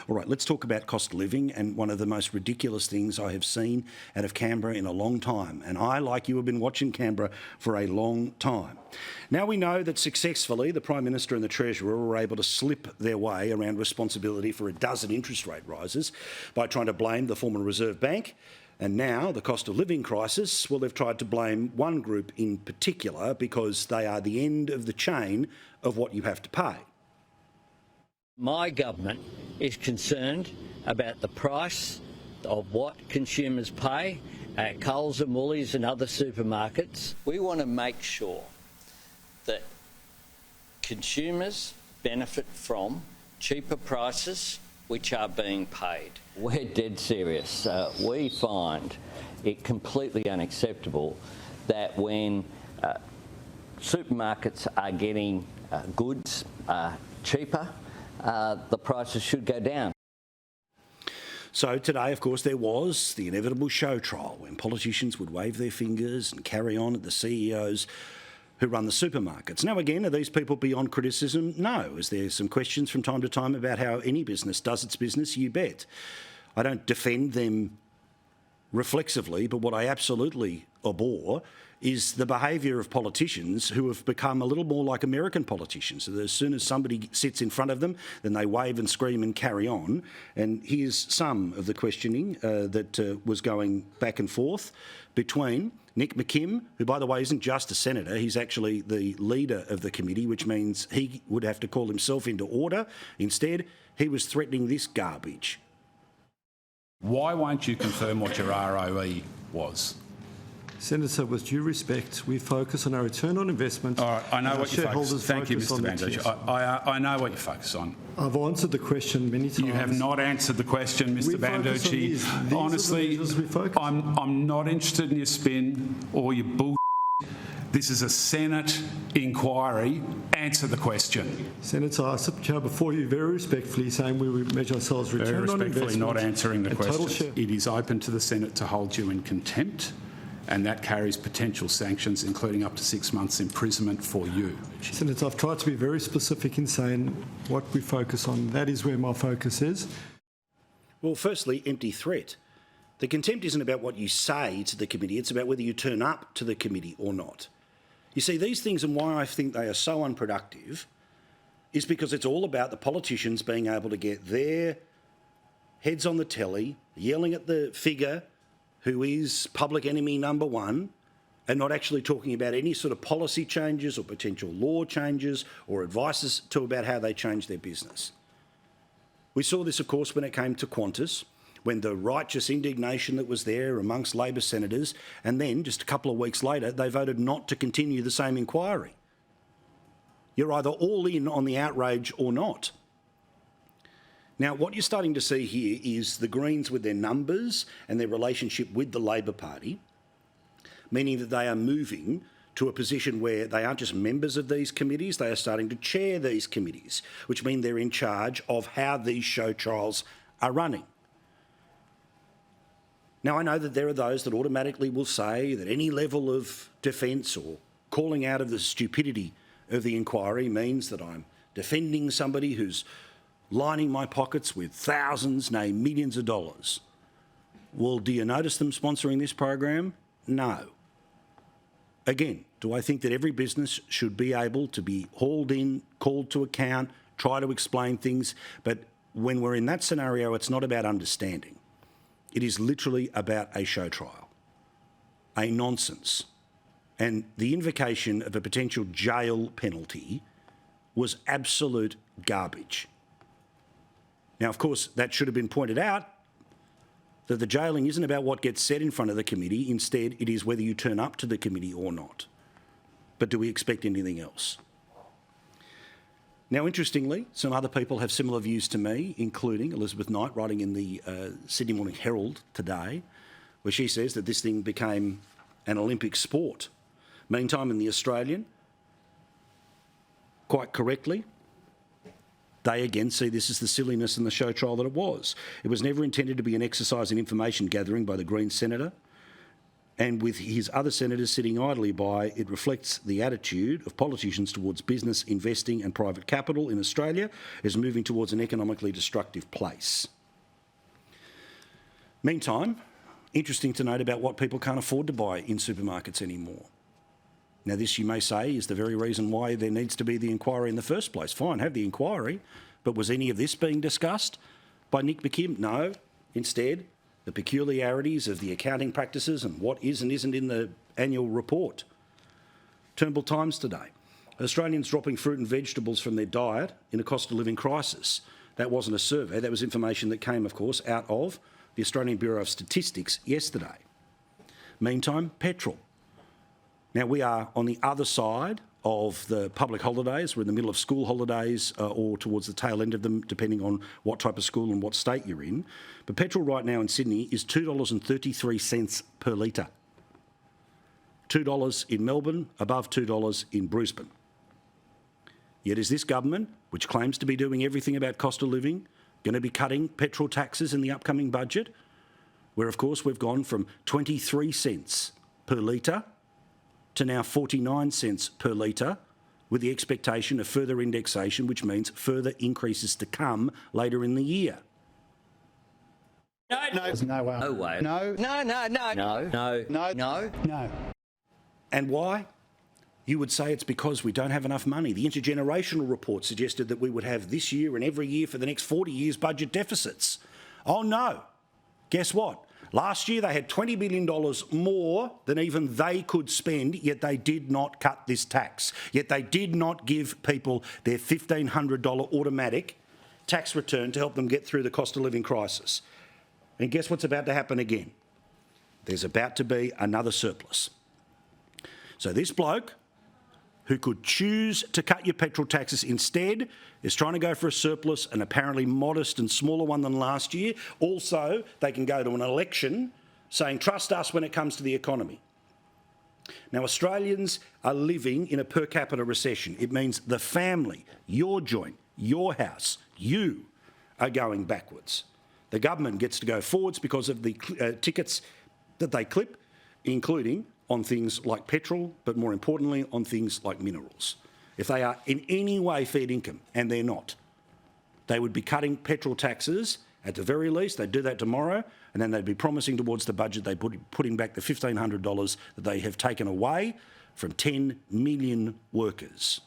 All right, let's talk about cost of living and one of the most ridiculous things I have seen out of Canberra in a long time. And I, like you, have been watching Canberra for a long time. Now we know that successfully the Prime Minister and the Treasurer were able to slip their way around responsibility for a dozen interest rate rises by trying to blame the former Reserve Bank. And now the cost of living crisis, well, they've tried to blame one group in particular because they are the end of the chain of what you have to pay. My government is concerned about the price of what consumers pay at Coles and Woolies and other supermarkets. We want to make sure that consumers benefit from cheaper prices which are being paid. We're dead serious. We find it completely unacceptable that when supermarkets are getting goods cheaper, the prices should go down. So today, of course, there was the inevitable show trial when politicians would wave their fingers and carry on at the CEOs who run the supermarkets. Now, again, are these people beyond criticism? No. Is there some questions from time to time about how any business does its business? You bet. I don't defend them reflexively, but what I absolutely abhor is the behaviour of politicians who have become a little more like American politicians. So that as soon as somebody sits in front of them, then they wave and scream and carry on. And here's some of the questioning that was going back and forth between Nick McKim, who, by the way, isn't just a senator, he's actually the leader of the committee, which means he would have to call himself into order. Instead, he was threatening this garbage. Why won't you confirm what your ROE was? Senator, with due respect, we focus on our return on investment. All right, I know what you focus on. Thank you, Mr Banducci. I know what you focus on. I've answered the question many times. You have not answered the question, Mr Banducci. These honestly, I'm not interested in your spin or your bull. This is a Senate inquiry. Answer the question. Senator, I sit here before you very respectfully saying we measure ourselves return on investment. Very respectfully not answering the question. It is open to the Senate to hold you in contempt, and that carries potential sanctions, including up to 6 months imprisonment for you. Senator, I've tried to be very specific in saying what we focus on. That is where my focus is. Well, firstly, empty threat. The contempt isn't about what you say to the committee, it's about whether you turn up to the committee or not. You see, these things, and why I think they are so unproductive, is because it's all about the politicians being able to get their heads on the telly, yelling at the figure who is public enemy number one, and not actually talking about any sort of policy changes or potential law changes or advices to about how they change their business. We saw this, of course, when it came to Qantas, when the righteous indignation that was there amongst Labor senators, and then just a couple of weeks later, they voted not to continue the same inquiry. You're either all in on the outrage or not. Now, what you're starting to see here is the Greens with their numbers and their relationship with the Labor Party, meaning that they are moving to a position where they aren't just members of these committees, they are starting to chair these committees, which mean they're in charge of how these show trials are running. Now, I know that there are those that automatically will say that any level of defence or calling out of the stupidity of the inquiry means that I'm defending somebody who's lining my pockets with thousands, nay, millions of dollars. Well, do you notice them sponsoring this program? No. Again, do I think that every business should be able to be hauled in, called to account, try to explain things? But when we're in that scenario, it's not about understanding. It is literally about a show trial, a nonsense. And the invocation of a potential jail penalty was absolute garbage. Now, of course, that should have been pointed out, that the jailing isn't about what gets said in front of the committee. Instead, it is whether you turn up to the committee or not. But do we expect anything else? Now, interestingly, some other people have similar views to me, including Elizabeth Knight, writing in the Sydney Morning Herald today, where she says that this thing became an Olympic sport. Meantime, in the Australian, quite correctly, they again see this as the silliness and the show trial that it was. It was never intended to be an exercise in information gathering by the Green senator. and with his other senators sitting idly by, it reflects the attitude of politicians towards business, investing and private capital in Australia is moving towards an economically destructive place. Meantime, interesting to note about what people can't afford to buy in supermarkets anymore. Now, this, you may say, is the very reason why there needs to be the inquiry in the first place. Fine, have the inquiry, but was any of this being discussed by Nick McKim? No. Instead, the peculiarities of the accounting practices and what is and isn't in the annual report. Turnbull Times today. Australians dropping fruit and vegetables from their diet in a cost of living crisis. That wasn't a survey, that was information that came, of course, out of the Australian Bureau of Statistics yesterday. Meantime, petrol. Now, we are on the other side of the public holidays. We're in the middle of school holidays or towards the tail end of them, depending on what type of school and what state you're in. But petrol right now in Sydney is $2.33 per litre. $2 in Melbourne, above $2 in Brisbane. Yet is this government, which claims to be doing everything about cost of living, going to be cutting petrol taxes in the upcoming budget, where, of course, we've gone from 23 cents per litre to now 49 cents per litre, with the expectation of further indexation, which means further increases to come later in the year. No. There's no way. No way. No. No, no, no. No. No. No. No. No. And why? You would say it's because we don't have enough money. The intergenerational report suggested that we would have this year and every year for the next 40 years budget deficits. Oh no. Guess what? Last year they had $20 billion more than even they could spend, yet they did not cut this tax. Yet they did not give people their $1,500 automatic tax return to help them get through the cost of living crisis. And guess what's about to happen again? There's about to be another surplus. So this bloke, who could choose to cut your petrol taxes instead, is trying to go for a surplus, an apparently modest and smaller one than last year. Also, they can go to an election saying, trust us when it comes to the economy. Now, Australians are living in a per capita recession. It means the family, your joint, your house, you are going backwards. The government gets to go forwards because of the tickets that they clip, including on things like petrol, but more importantly, on things like minerals. If they are in any way fair income, and they're not, they would be cutting petrol taxes at the very least. They'd do that tomorrow, and then they'd be promising towards the budget they'd putting back the $1,500 that they have taken away from 10 million workers.